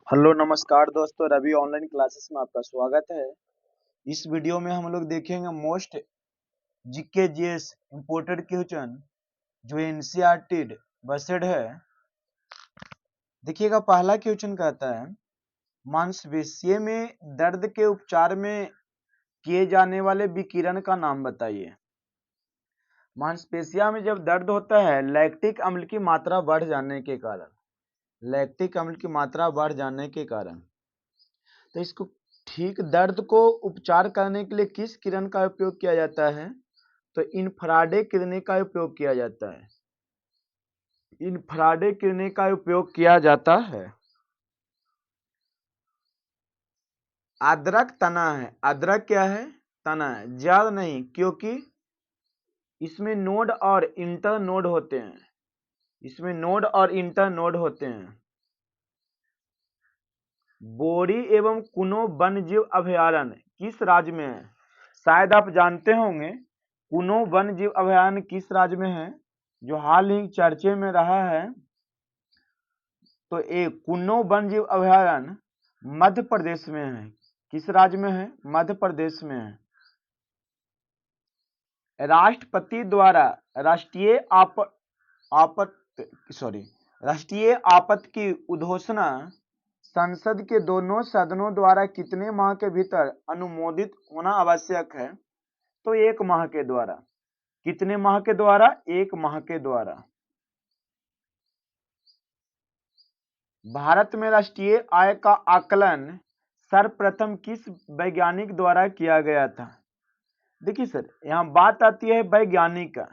Hello नमस्कार दोस्तों, Ravi online classes में आपका स्वागत है। इस वीडियो में हम लोग देखेंगे most GK GS imported question जो एनसीईआरटी बेस्ड है। देखिएगा, पहला क्वेश्चन कहता है मांसपेशियों में दर्द के उपचार में किए जाने वाले विकिरण का नाम बताइए। मांसपेशियों में जब दर्द होता है लैक्टिक अम्ल की मात्रा बढ़ जाने के कारण, लैक्टिक अम्ल की मात्रा बढ़ जाने के कारण, तो इसको ठीक दर्द को उपचार करने के लिए किस किरण का उपयोग किया जाता है? तो इंफ्रारेड किरणें का उपयोग किया जाता है। इंफ्रारेड किरणें का उपयोग किया जाता है। अदरक तना है। अदरक क्या है? तना है। ज्यादा नहीं, क्योंकि इसमें नोड और इंटर नोड होते हैं। इसमें नोड और इंटर नोड होते हैं। बोरी एवं कुनो वन्यजीव अभयारण्य किस राज्य में है? शायद आप जानते होंगे कुनो वन्यजीव अभयारण्य किस राज्य में है, जो हाल ही चर्चे में रहा है। तो एक कुनो वन्यजीव अभयारण्य मध्य प्रदेश में है। किस राज्य में है? मध्य प्रदेश में है। राष्ट्रपति द्वारा राष्ट्रीय आपत्ति की उद्घोषणा संसद के दोनों सदनों द्वारा कितने माह के भीतर अनुमोदित होना आवश्यक है? तो 1 माह के द्वारा। कितने माह के द्वारा? 1 माह के द्वारा। भारत में राष्ट्रीय आय का आकलन सर्वप्रथम किस वैज्ञानिक द्वारा किया गया था? देखिए सर, यहाँ बात आती है वैज्ञानिक का।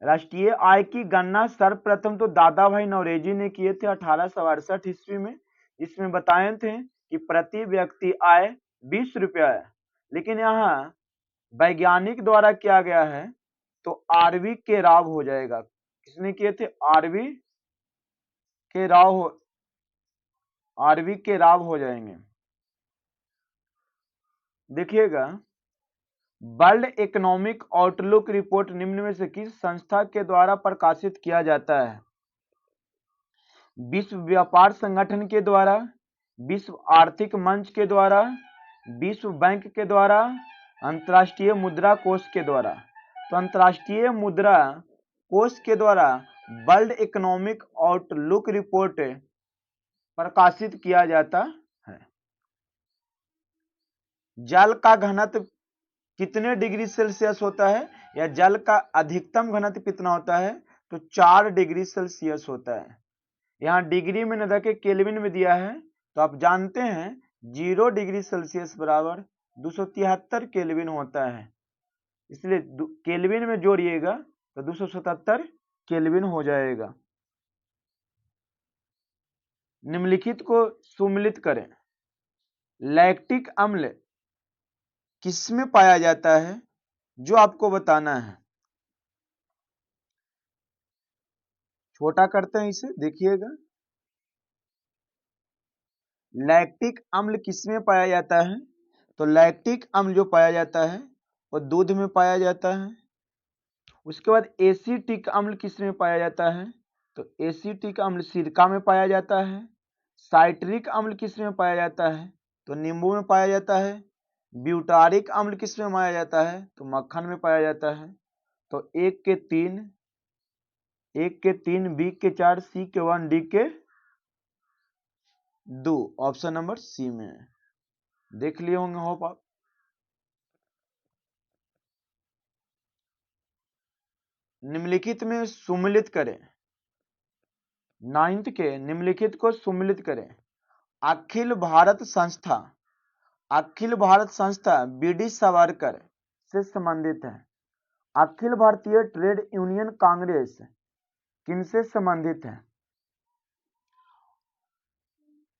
राष्ट्रीय आय की गणना सर्वप्रथम तो दादा भाई नौरोजी ने किए थे 1868 ईस्वी में। इसमें बताए थे कि प्रति व्यक्ति आय 20 रुपया है, लेकिन यहाँ वैज्ञानिक द्वारा किया गया है तो आरवी के राव हो जाएगा। किसने किए थे? आरवी के राव हो जाएंगे। देखिएगा, वर्ल्ड इकोनॉमिक आउटलुक रिपोर्ट निम्न में से किस संस्था के द्वारा प्रकाशित किया जाता है? विश्व व्यापार संगठन के द्वारा, विश्व आर्थिक मंच के द्वारा, विश्व बैंक के द्वारा, अंतर्राष्ट्रीय मुद्रा कोष के द्वारा। तो अंतर्राष्ट्रीय मुद्रा कोष के द्वारा वर्ल्ड इकोनॉमिक आउटलुक रिपोर्ट प्रकाशित किया जाता है। जल का घनत्व कितने डिग्री सेल्सियस होता है, या जल का अधिकतम घनत्व कितना होता है? तो 4 डिग्री सेल्सियस होता है। यहाँ डिग्री में न रखे केल्विन में दिया है, तो आप जानते हैं 0 डिग्री सेल्सियस बराबर 273 केल्विन होता है। इसलिए केल्विन में जोड़िएगा तो 277 केल्विन हो जाएगा। निम्नलिखित को सुमेलित करें। लैक्टिक अम्ल किसमें पाया जाता है, जो आपको बताना है। छोटा करते हैं इसे, देखिएगा। लैक्टिक अम्ल किसमें पाया जाता है? तो लैक्टिक अम्ल जो पाया जाता है वो दूध में पाया जाता है। उसके बाद एसिटिक अम्ल किसमें पाया जाता है? तो एसिटिक अम्ल सिरका में पाया जाता है। साइट्रिक अम्ल किसमें पाया जाता है? तो नींबू में पाया जाता है। ब्यूटारिक अम्ल किसमें पाया जाता है? तो मक्खन में पाया जाता है। तो 1 के 3, बी के 4, सी के 1, डी के 2, ऑप्शन नंबर सी में है। देख लिए होंगे होप आप। निम्नलिखित में सुमेलित करें। 9th के निम्नलिखित को सुमेलित करें। अखिल भारत संस्था बीडी सावरकर से संबंधित है। अखिल भारतीय ट्रेड यूनियन कांग्रेस किनसे संबंधित है?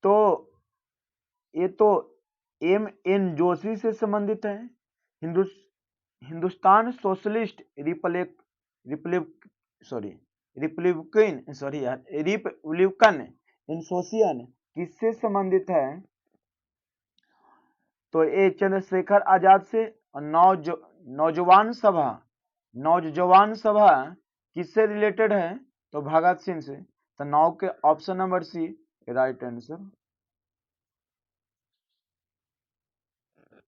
तो ये तो एम.एन. जोशी से संबंधित है। हिंदुस्तान सोशलिस्ट रिपब्लिकन एसोसिएशन किससे संबंधित है? तो ये चंद्रशेखर आजाद से। नौजवान सभा किससे रिलेटेड है? तो भगत सिंह से। तो 9 के option number C right answer.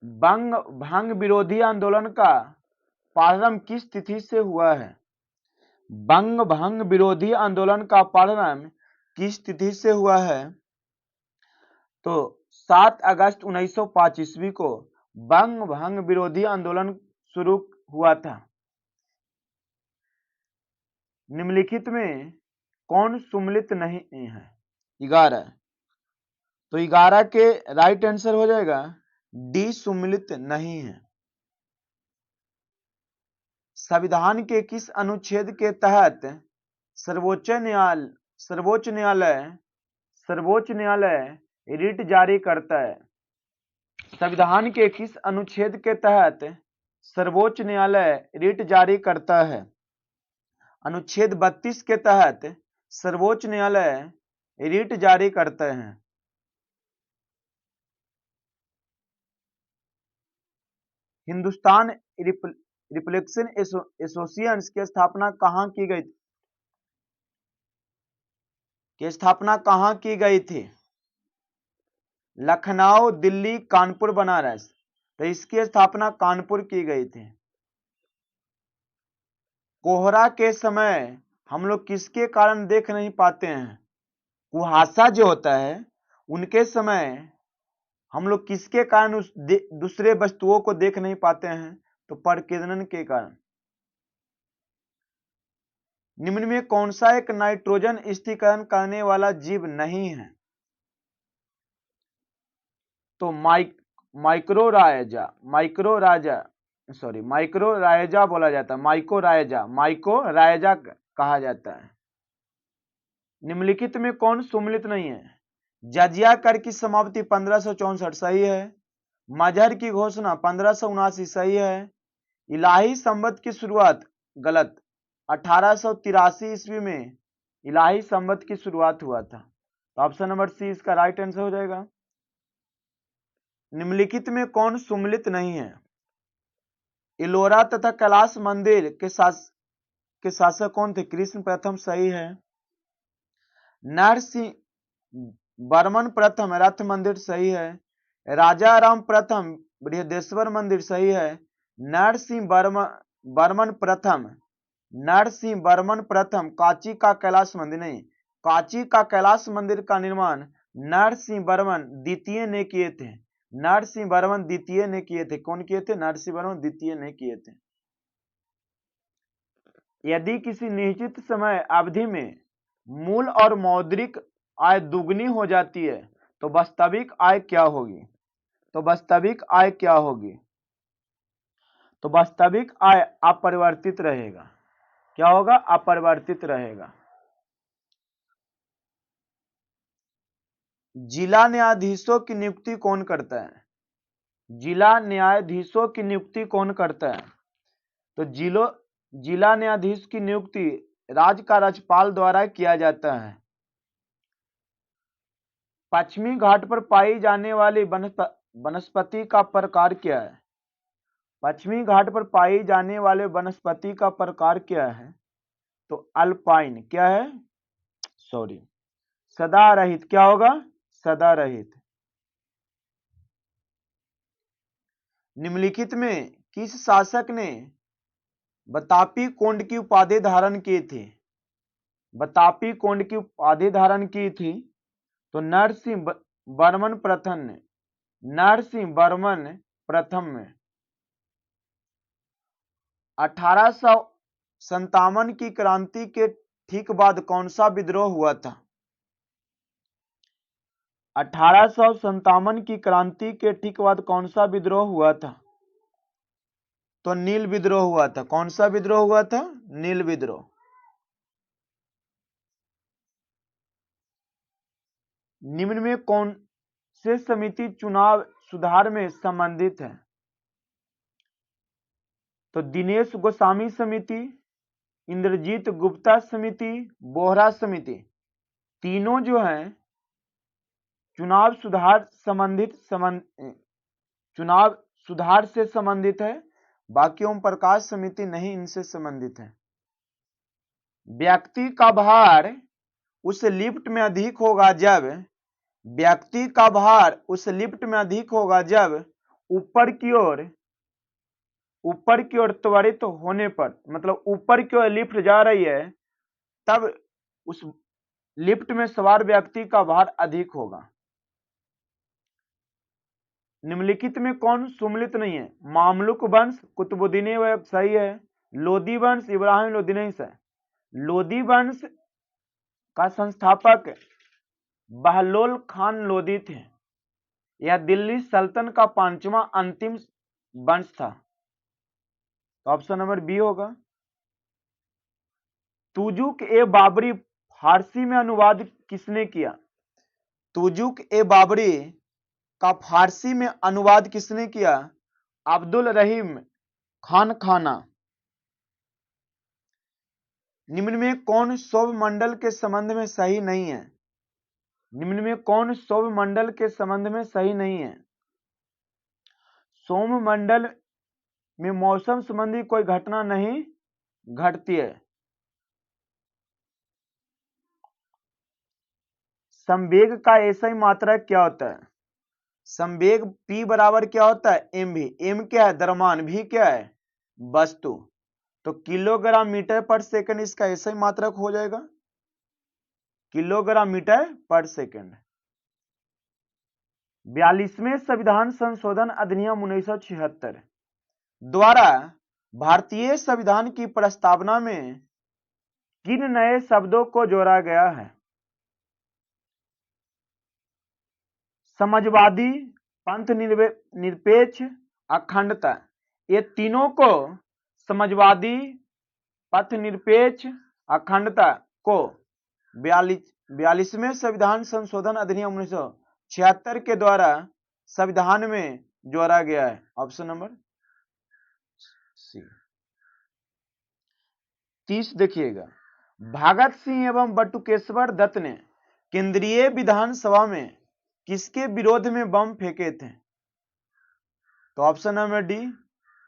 बंग भंग विरोधी आंदोलन का प्रारंभ किस तिथि से हुआ है? बंग भंग विरोधी आंदोलन का प्रारंभ किस तिथि से हुआ है? तो 7 अगस्त 1905 ईस्वी को बंग भंग विरोधी आंदोलन शुरू हुआ था। निम्नलिखित में कौन सुमेलित नहीं है? 11। तो 11 के राइट आंसर हो जाएगा डी, सुमेलित नहीं है। संविधान के किस अनुच्छेद के तहत सर्वोच्च न्यायालय रिट जारी करता है? संविधान के किस अनुच्छेद के तहत सर्वोच्च न्यायालय रिट जारी करता है? अनुच्छेद 32 के तहत सर्वोच्च न्यायालय रिट जारी करते हैं। हिंदुस्तान रिपब्लिकन एसोसिएशन की स्थापना कहाँ की गई थी? लखनऊ, दिल्ली, कानपुर, बनारस। तो इसकी स्थापना कानपुर की गई थी। कोहरा के समय हम लोग किसके कारण देख नहीं पाते हैं? कुहासा जो होता है उनके समय हम लोग किसके कारण उस दूसरे वस्तुओं को देख नहीं पाते हैं? तो प्रकीर्णन के कारण। निम्न में कौन सा एक नाइट्रोजन स्थिरीकरण करने वाला जीव नहीं है? तो माइक्रोरायजा बोला जाता है, माइकोरायजा कहा जाता है। निम्नलिखित में कौन सुमेलित नहीं है? जजिया कर की समाप्ति 1564 सही है। मजहर की घोषणा 1579 सही है। इलाही संवत की शुरुआत गलत, 1883 ईस्वी में इलाही संवत की शुरुआत हुआ था। तो ऑप्शन नंबर सी इसका राइट आंसर हो जाएगा। निम्नलिखित में कौन सुमेलित नहीं है? इलोरा तथा कैलाश मंदिर के शासक कौन थे? कृष्ण प्रथम सही है। नरसिंह बर्मन प्रथम रथ मंदिर सही है। राजा राम प्रथम बृहदेश्वर मंदिर सही है। नरसिंह बर्मन प्रथम कांची का कैलाश मंदिर नहीं, कांची का कैलाश मंदिर का निर्माण नरसिंह वर्मन द्वितीय ने किए थे। नरसिंह वर्मन द्वितीय ने किए थे। कौन किए थे? नरसिंह वर्मन द्वितीय ने किए थे। यदि किसी निश्चित समय अवधि में मूल और मौद्रिक आय दुगनी हो जाती है तो वास्तविक आय क्या होगी? तो वास्तविक आय क्या होगी? तो वास्तविक आय अपरिवर्तित रहेगा। क्या होगा? अपरिवर्तित रहेगा। जिला न्यायाधीशों की नियुक्ति कौन करता है? जिला न्यायाधीशों की नियुक्ति कौन करता है? तो जिला न्यायाधीश की नियुक्ति राज्य का राज्यपाल द्वारा किया जाता है। पश्चिमी घाट पर पाई जाने वाली वनस्पति का प्रकार क्या है? पश्चिमी घाट पर पाई जाने वाले वनस्पति का प्रकार क्या है? तो अल्पाइन क्या है? सदारहित। क्या होगा? सदारहित। निम्नलिखित में किस शासक ने बतापी कोंड की उपाधि धारण की थी? बतापी कोंड की उपाधि धारण की थी तो नरसिंह वर्मन प्रथम ने। नरसिंह वर्मन प्रथम में 1857 की क्रांति के ठीक बाद कौन सा विद्रोह हुआ था? 1857 की क्रांति के ठीक बाद कौन सा विद्रोह हुआ था? तो नील विद्रोह हुआ था। कौन सा विद्रोह हुआ था? नील विद्रोह। निम्न में कौन से समिति चुनाव सुधार में संबंधित है? तो दिनेश गोस्वामी समिति, इंद्रजीत गुप्ता समिति, बोहरा समिति। तीनों जो हैं चुनाव सुधार से संबंधित है। बाकी ओम प्रकाश समिति नहीं इनसे संबंधित है। व्यक्ति का भार उस लिफ्ट में अधिक होगा जब ऊपर की ओर त्वरित होने पर, मतलब ऊपर की ओर लिफ्ट जा रही है, तब उस लिफ्ट में सवार व्यक्ति का भार अधिक होगा। निम्नलिखित में कौन सुमेलित नहीं है? मामलुक वंश कुतुबुद्दीन ऐबक सही है। लोदी वंश इब्राहिम लोदी है। लोदी वंश का संस्थापक बहलोल खान लोदी थे। यह दिल्ली सल्तनत का 5वां अंतिम वंश था। तो ऑप्शन नंबर बी होगा। तुजुक ए बाबरी फारसी में अनुवाद किसने किया? तुजुक ए बाबरी का फारसी में अनुवाद किसने किया? अब्दुल रहीम खान खाना। निम्न में कौन सौरमंडल के संबंध में सही नहीं है? निम्न में कौन सौरमंडल के संबंध में सही नहीं है? सौरमंडल में मौसम संबंधी कोई घटना नहीं घटती है। संवेग का एसआई मात्रक क्या होता है? संवेग p बराबर क्या होता है? m भी। m क्या है? द्रव्यमान। v क्या है? वस्तु। तो किलोग्राम मीटर पर सेकंड इसका एसआई मात्रक हो जाएगा, किलोग्राम मीटर पर सेकंड। 42वें संविधान संशोधन अधिनियम 1976 द्वारा भारतीय संविधान की प्रस्तावना में किन नए शब्दों को जोड़ा गया है? समाजवादी, पंथ निरपेक्ष, अखंडता। ये तीनों को, समाजवादी, पंथ निरपेक्ष, अखंडता को 42वें संविधान संशोधन अधिनियम 1976 के द्वारा संविधान में जोड़ा गया है। ऑप्शन नंबर सी। 30 देखिएगा। भगत सिंह एवं बटुकेश्वर दत्त ने केंद्रीय विधानसभा में किसके विरोध में बम फेंके थे? तो option number D,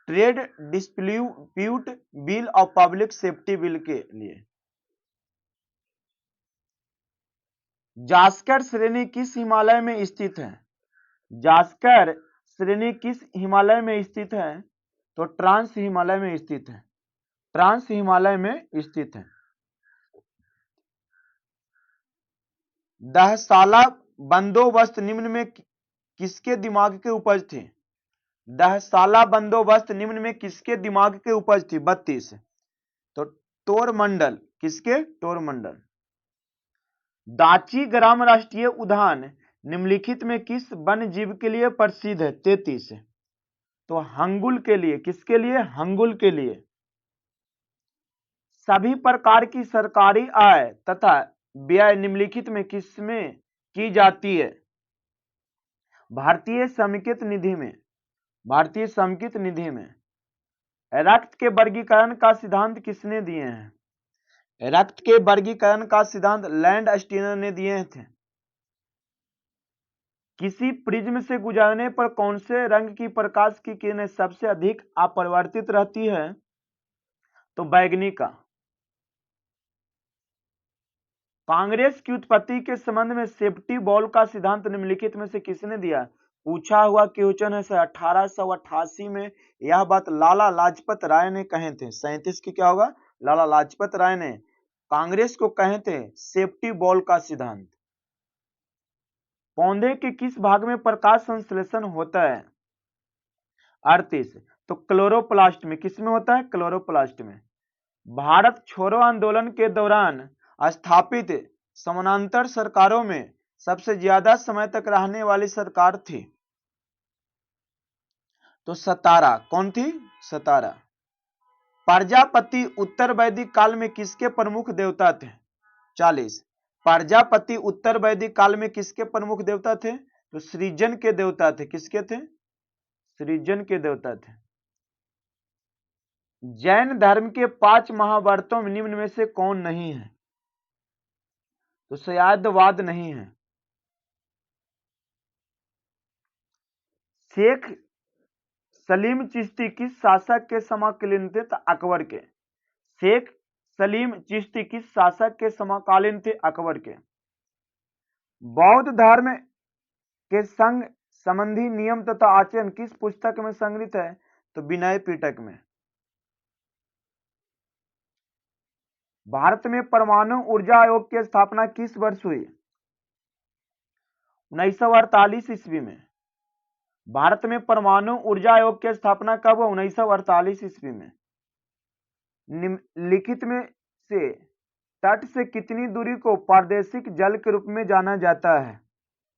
trade dispute bill और पब्लिक सेफ्टी बिल के लिए। जास्कर श्रेणी किस हिमालय में स्थित है? जास्कर श्रेणी किस हिमालय में स्थित है? तो ट्रांस हिमालय में स्थित है। ट्रांस हिमालय में स्थित है। दहसाला बंदोबस्त निम्न में किसके दिमाग के उपज थी? दहसाला बंदोबस्त निम्न में किसके दिमाग के उपज थी? 32। तो टोरमंडल। किसके? टोरमंडल। दाची ग्राम राष्ट्रीय उद्यान निम्नलिखित में किस वन्य जीव के लिए प्रसिद्ध है? 33। तो हंगुल के लिए। किसके लिए? हंगुल के लिए। सभी प्रकार की सरकारी आय तथा व्यय निम्नलिखित में किसमें की जाती है? भारतीय समेकित निधि में। भारतीय समेकित निधि में। रक्त के वर्गीकरण का सिद्धांत किसने दिए हैं? रक्त के वर्गीकरण का सिद्धांत लैंडस्टीनर ने दिए थे। किसी प्रिज्म से गुजरने पर कौन से रंग की प्रकाश की किरणें सबसे अधिक अपरिवर्तित रहती है? तो बैगनी का। कांग्रेस की उत्पत्ति के संबंध में सेफ्टी बॉल का सिद्धांत निम्नलिखित में से किसने दिया? पूछा हुआ क्वेश्चन है सर। 1888 में यह बात लाला लाजपत राय ने कहे थे। 37 की क्या होगा? लाला लाजपत राय ने कांग्रेस को कहे थे सेफ्टी बॉल का सिद्धांत। पौधे के किस भाग में प्रकाश संश्लेषण होता है? 38। तो क्लोरोप्लास्ट में। किसमें होता है? क्लोरोप्लास्ट में। भारत छोड़ो आंदोलन के दौरान स्थापित समानांतर सरकारों में सबसे ज्यादा समय तक रहने वाली सरकार थी? तो सतारा। कौन थी? सतारा। प्रजापति उत्तर वैदिक काल में किसके प्रमुख देवता थे? 40। प्रजापति उत्तर वैदिक काल में किसके प्रमुख देवता थे? तो सृजन के देवता थे। किसके थे? सृजन के देवता थे। जैन धर्म के 5 महाव्रतों में निम्न में से कौन नहीं है? तो सयादवाद नहीं है। शेख सलीम चिश्ती किस शासक के समकालीन थे? तो अकबर के। शेख सलीम चिश्ती किस शासक के समकालीन थे? अकबर के। बौद्ध धर्म के संग संबंधी नियम तथा आचरण किस पुस्तक में संग्रहित है? तो विनय पिटक में। भारत में परमाणु ऊर्जा आयोग की स्थापना किस वर्ष हुई? 1948 ईस्वी में। भारत में परमाणु ऊर्जा आयोग की स्थापना कब हुई? 1948 ईस्वी में। निम्नलिखित में से तट से कितनी दूरी को प्रादेशिक जल के रूप में जाना जाता है?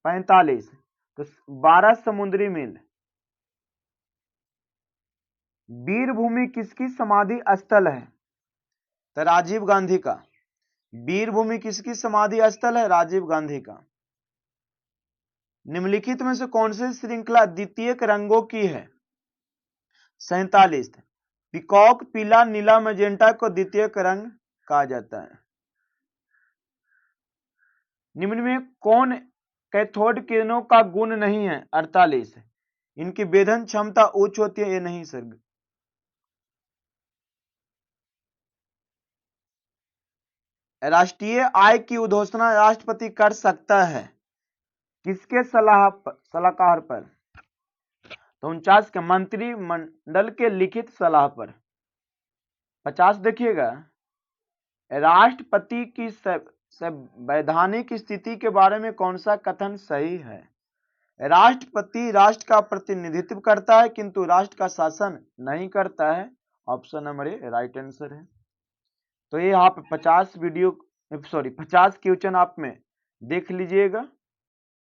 45। तो 12 समुद्री मील। वीरभूमि किसकी समाधि स्थल है? तो राजीव गांधी का। वीरभूमि किसकी समाधि स्थल है? राजीव गांधी का। निम्नलिखित में से कौन सी श्रृंखला द्वितीयक रंगों की है? 47। पीकॉक पीला नीला मैजेंटा को द्वितीयक रंग कहा जाता है। निम्न में कौन कैथोड किरणों का गुण नहीं है? 48। इनकी वेधन क्षमता उच्च होती है। ये नहीं सर। राष्ट्रीय आय की घोषणा राष्ट्रपति कर सकता है किसके सलाहकार पर? तो 49 के मंत्रिमंडल के लिखित सलाह पर। 50 देखिएगा, राष्ट्रपति की संवैधानिक स्थिति के बारे में कौन सा कथन सही है? राष्ट्रपति राष्ट्र का प्रतिनिधित्व करता है किंतु राष्ट्र का शासन नहीं करता है। Option number A right answer है। तो ये आप 50 क्वेश्चन आप में देख लीजिएगा।